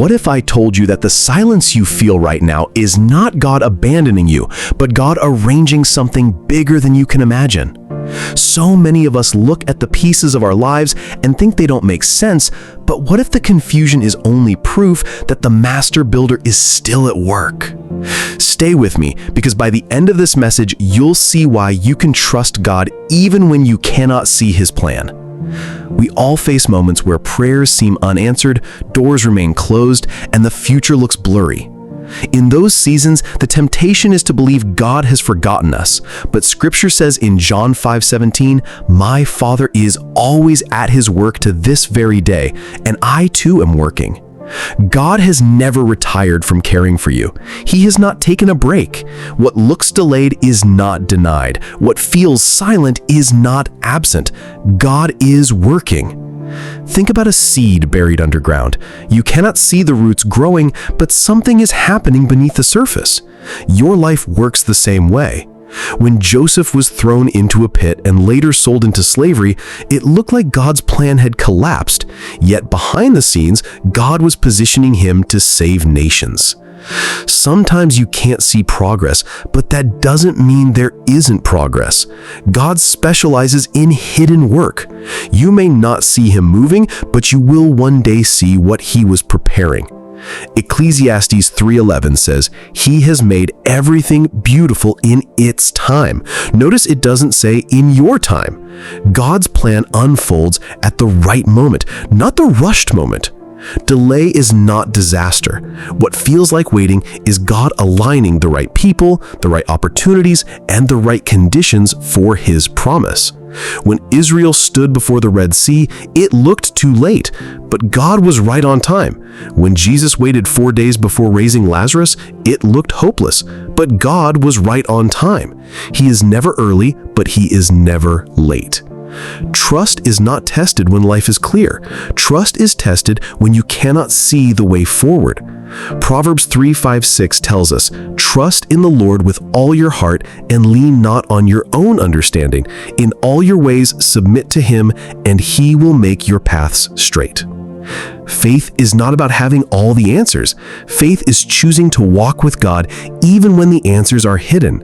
What if I told you that the silence you feel right now is not God abandoning you, but God arranging something bigger than you can imagine? So many of us look at the pieces of our lives and think they don't make sense, but what if the confusion is only proof that the master builder is still at work? Stay with me, because by the end of this message, you'll see why you can trust God even when you cannot see His plan. We all face moments where prayers seem unanswered, doors remain closed, and the future looks blurry. In those seasons, the temptation is to believe God has forgotten us, but Scripture says in John 5:17, "My Father is always at His work to this very day, and I too am working." God has never retired from caring for you. He has not taken a break. What looks delayed is not denied. What feels silent is not absent. God is working. Think about a seed buried underground. You cannot see the roots growing, but something is happening beneath the surface. Your life works the same way. When Joseph was thrown into a pit and later sold into slavery, it looked like God's plan had collapsed. Yet behind the scenes, God was positioning him to save nations. Sometimes you can't see progress, but that doesn't mean there isn't progress. God specializes in hidden work. You may not see Him moving, but you will one day see what He was preparing. Ecclesiastes 3:11 says, "He has made everything beautiful in its time." Notice it doesn't say in your time. God's plan unfolds at the right moment, not the rushed moment. Delay is not disaster. What feels like waiting is God aligning the right people, the right opportunities, and the right conditions for His promise. When Israel stood before the Red Sea, it looked too late, but God was right on time. When Jesus waited 4 days before raising Lazarus, it looked hopeless, but God was right on time. He is never early, but He is never late. Trust is not tested when life is clear. Trust is tested when you cannot see the way forward. Proverbs 3:5-6 tells us, "Trust in the Lord with all your heart and lean not on your own understanding. In all your ways submit to Him, and He will make your paths straight." Faith is not about having all the answers. Faith is choosing to walk with God even when the answers are hidden.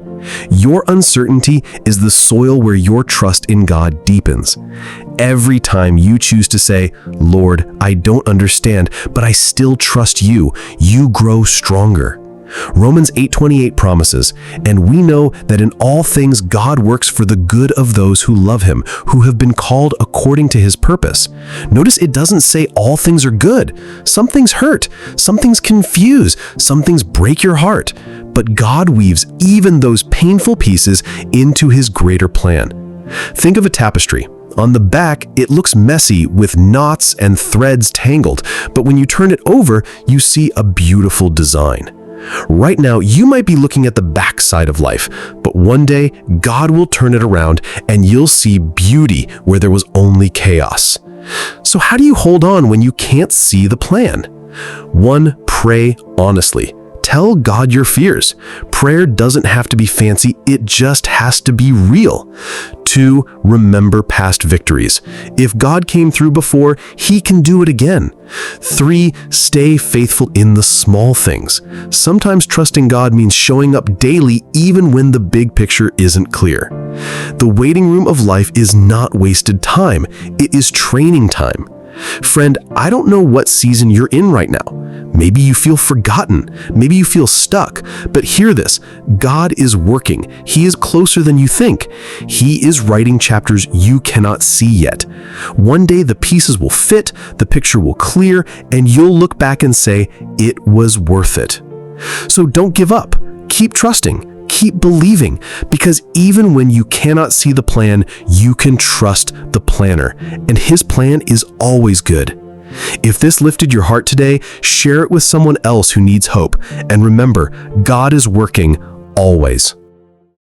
Your uncertainty is the soil where your trust in God deepens. Every time you choose to say, "Lord, I don't understand, but I still trust you," you grow stronger. Romans 8:28 promises, "And we know that in all things God works for the good of those who love Him, who have been called according to His purpose." Notice it doesn't say all things are good. Some things hurt, some things confuse, some things break your heart. But God weaves even those painful pieces into His greater plan. Think of a tapestry. On the back, it looks messy with knots and threads tangled, but when you turn it over, you see a beautiful design. Right now, you might be looking at the backside of life, but one day, God will turn it around and you'll see beauty where there was only chaos. So how do you hold on when you can't see the plan? 1. Pray honestly. Tell God your fears. Prayer doesn't have to be fancy, it just has to be real. 2. Remember past victories. If God came through before, He can do it again. 3. Stay faithful in the small things. Sometimes trusting God means showing up daily even when the big picture isn't clear. The waiting room of life is not wasted time, it is training time. Friend, I don't know what season you're in right now. Maybe you feel forgotten. Maybe you feel stuck. But hear this, God is working. He is closer than you think. He is writing chapters you cannot see yet. One day the pieces will fit, the picture will clear, and you'll look back and say, "It was worth it." So don't give up. Keep trusting. Keep believing, because even when you cannot see the plan, you can trust the planner, and His plan is always good. If this lifted your heart today, share it with someone else who needs hope, and remember, God is working always.